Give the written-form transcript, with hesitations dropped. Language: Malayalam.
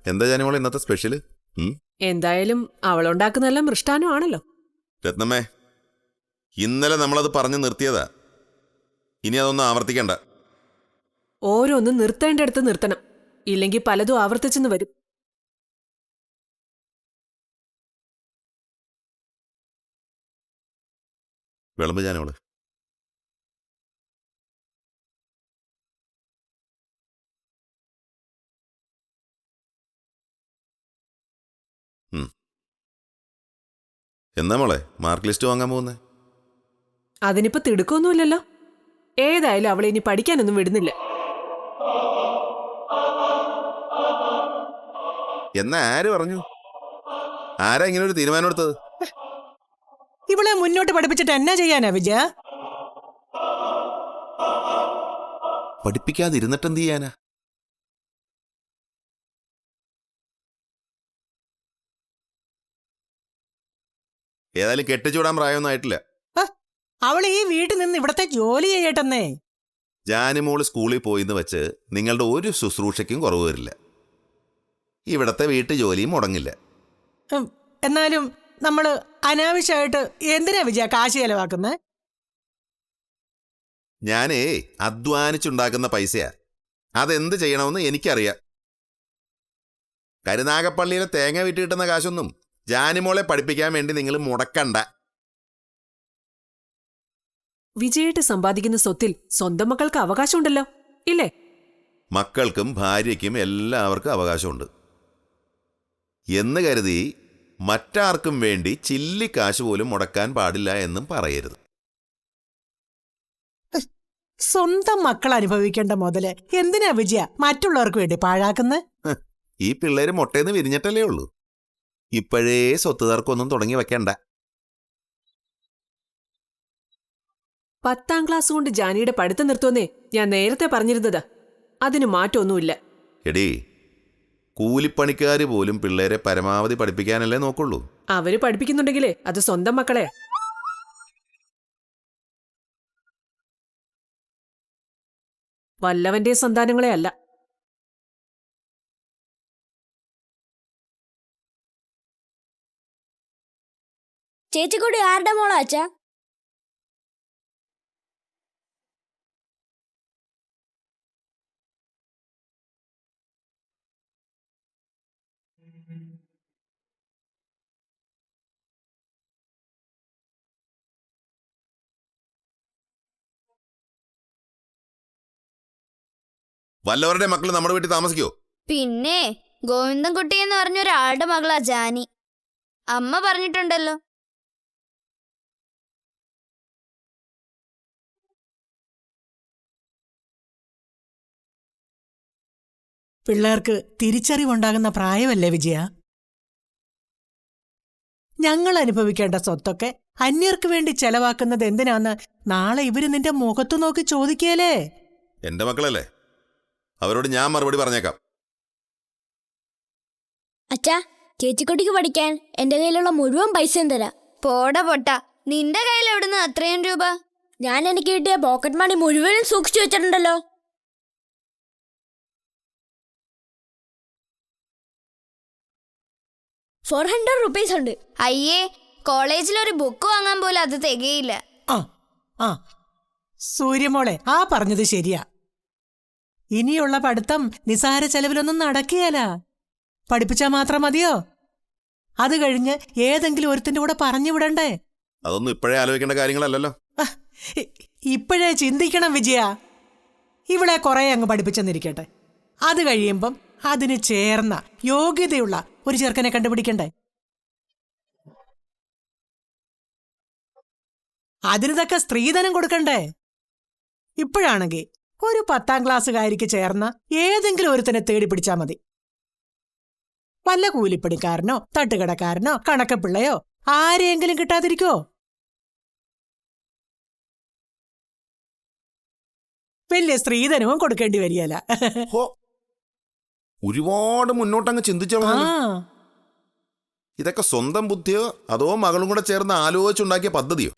എന്താ ജാനിമോളെ ഇന്നത്തെ സ്പെഷ്യല്? എന്തായാലും അവളുണ്ടാക്കുന്നതെല്ലാം മൃഷ്ടാനുമാണല്ലോ. രത്നമ്മേ, ഇന്നലെ നമ്മളത് പറഞ്ഞു നിർത്തിയതാ. ഇനി അതൊന്നും ആവർത്തിക്കണ്ട. ഓരോന്നും നിർത്തേണ്ടടുത്ത് നിർത്തണം, ഇല്ലെങ്കിൽ പലതും ആവർത്തിച്ചെന്ന് വരും. വിളമ്പ് ജാനിമോളെ. എന്നാ മോളെ മാർക്ക് ലിസ്റ്റ് വാങ്ങാൻ പോകുന്നേ? അതിനിപ്പോ തിടുക്കൊന്നുമില്ലല്ലോ. ഏതായാലും അവളെ ഇനി പഠിക്കാനൊന്നും വിടുന്നില്ല. എന്നാ ആര് പറഞ്ഞു? ആരാ ഇങ്ങനെ ഒരു തീരുമാനം എടുത്തത്? ഇവളെ മുന്നോട്ട് പഠിപ്പിച്ചിട്ട് എന്നാ ചെയ്യാനാ വിജയ? പഠിപ്പിക്കാതിരുന്നിട്ട് എന്ത് ചെയ്യാനാ? ഏതായാലും കെട്ടിച്ചൂടാൻ പ്രായമൊന്നും ആയിട്ടില്ല. അവൾ ഈ വീട്ടിൽ നിന്ന് ഇവിടത്തെ ജോലി ചെയ്യട്ടെന്നേ. ജാനിമോള് സ്കൂളിൽ പോയിന്ന് വെച്ച് നിങ്ങളുടെ ഒരു ശുശ്രൂഷയ്ക്കും കുറവ് വരില്ല. ഇവിടത്തെ വീട്ടു ജോലിയും മുടങ്ങില്ല. എന്നാലും നമ്മള് അനാവശ്യമായിട്ട് എന്തിനാ വിജയ കാശ് ചെലവാക്കുന്നത്? ഞാനേ അധ്വാനിച്ചുണ്ടാക്കുന്ന പൈസയാ. അതെന്ത് ചെയ്യണമെന്ന് എനിക്കറിയാം. കരുനാഗപ്പള്ളിയിലെ തേങ്ങ വിറ്റ് കിട്ടുന്ന കാശൊന്നും ജാനിമോളെ പഠിപ്പിക്കാൻ വേണ്ടി നിങ്ങൾ മുടക്കണ്ട. വിജയായിട്ട് സമ്പാദിക്കുന്ന സ്വത്തിൽ സ്വന്തം മക്കൾക്ക് അവകാശമുണ്ടല്ലോ, ഇല്ലേ? മക്കൾക്കും ഭാര്യയ്ക്കും എല്ലാവർക്കും അവകാശമുണ്ട് എന്ന് കരുതി മറ്റാർക്കും വേണ്ടി ചില്ലിക്കാശ് പോലും മുടക്കാൻ പാടില്ല എന്നും പറയരുത്. സ്വന്തം മക്കൾ അനുഭവിക്കേണ്ട മുതല് എന്തിനാ വിജയ മറ്റുള്ളവർക്ക് വേണ്ടി പാഴാക്കുന്നത്? ഈ പിള്ളേര് മൊട്ടേന്ന് വിരിഞ്ഞിട്ടല്ലേ ഉള്ളൂ. ഇപ്പോഴേ സ്വത്ത് തർക്കമൊന്നും തുടങ്ങി വെക്കണ്ട. 10ാം ക്ലാസ് കൊണ്ട് ജാനിയുടെ പഠിത്തം നിർത്തുമെന്നേ ഞാൻ നേരത്തെ പറഞ്ഞിരുന്നതാ. അതിന് മാറ്റമൊന്നുമില്ല. എടീ, കൂലിപ്പണിക്കാര് പോലും പിള്ളേരെ പരമാവധി പഠിപ്പിക്കാനല്ലേ നോക്കുള്ളൂ. അവര് പഠിപ്പിക്കുന്നുണ്ടെങ്കിലേ അത് സ്വന്തം മക്കളെ. വല്ലവന്റെ സന്താനങ്ങളെ അല്ല. ചേച്ചിക്കൂടി ആരുടെ മോളാ അച്ഛാ? വല്ലവരുടെ മക്കൾ നമ്മുടെ വീട്ടിൽ താമസിക്കോ? പിന്നെ ഗോവിന്ദൻകുട്ടി എന്ന് പറഞ്ഞൊരാളുടെ മകളാ ജാനി. അമ്മ പറഞ്ഞിട്ടുണ്ടല്ലോ. പിള്ളേർക്ക് തിരിച്ചറിവുണ്ടാകുന്ന പ്രായമല്ലേ വിജയ? ഞങ്ങൾ അനുഭവിക്കേണ്ട സ്വത്തൊക്കെ അന്യർക്ക് വേണ്ടി ചെലവാക്കുന്നത് എന്തിനാന്ന് നാളെ ഇവര് നിന്റെ മുഖത്തു നോക്കി ചോദിക്കേലേ. എന്റെ മക്കളല്ലേ, അവരോട് ഞാൻ മറുപടി പറഞ്ഞേക്കാം. അച്ഛാ, ചേച്ചിക്കുട്ടിക്ക് പഠിക്കാൻ എന്റെ കയ്യിലുള്ള മുഴുവൻ പൈസയും തരാം. പോടാ പൊട്ട, നിന്റെ കയ്യിൽ എവിടുന്ന് അത്രയും രൂപ? ഞാൻ എനിക്ക് കിട്ടിയ പോക്കറ്റ് മണി മുഴുവനും സൂക്ഷിച്ചു വെച്ചിട്ടുണ്ടല്ലോ. ₹400 ഉണ്ട്. അയ്യേ, കോളേജിലൊരു ബുക്ക് വാങ്ങാൻ പോലും അത് തികയില്ല. ആ സൂര്യമോളെ, ആ പറഞ്ഞത് ശരിയാ. ഇനിയുള്ള പഠിത്തം നിസാര ചെലവിലൊന്നും നടക്കുകയല്ല. പഠിപ്പിച്ചാൽ മാത്രം മതിയോ? അത് കഴിഞ്ഞ് ഏതെങ്കിലും ഒരുത്തിന്റെ കൂടെ പറഞ്ഞു വിടണ്ടേ? അതൊന്നും ഇപ്പോഴേ ആലോചിക്കേണ്ട കാര്യങ്ങളല്ലല്ലോ. ഇപ്പോഴേ ചിന്തിക്കണം വിജയ. ഇവളെ കുറെ അങ്ങ് പഠിപ്പിച്ചെന്നിരിക്കട്ടെ, അത് കഴിയുമ്പം അതിന് ചേർന്ന യോഗ്യതയുള്ള ഒരു ചെറുക്കനെ കണ്ടുപിടിക്കണ്ടേ? അതിന് തക്ക സ്ത്രീധനം കൊടുക്കണ്ടേ? ഇപ്പോഴാണെങ്കിൽ ഒരു 10ാം ക്ലാസ്സുകാരിക്ക് ചേർന്ന ഏതെങ്കിലും ഒരുത്തനെ തേടി പിടിച്ചാൽ മതി. വല്ല കൂലിപ്പണിക്കാരനോ തട്ടുകടക്കാരനോ കണക്കപ്പിള്ളയോ ആരെയെങ്കിലും കിട്ടാതിരിക്കോ? വലിയ സ്ത്രീധനവും കൊടുക്കേണ്ടി വരികയില്ല. ഒരുപാട് മുന്നോട്ടങ്ങ് ചിന്തിച്ചോ. ഇതൊക്കെ സ്വന്തം ബുദ്ധിയോ അതോ മകളും കൂടെ ചേർന്ന് ആലോചിച്ചുണ്ടാക്കിയ പദ്ധതിയോ?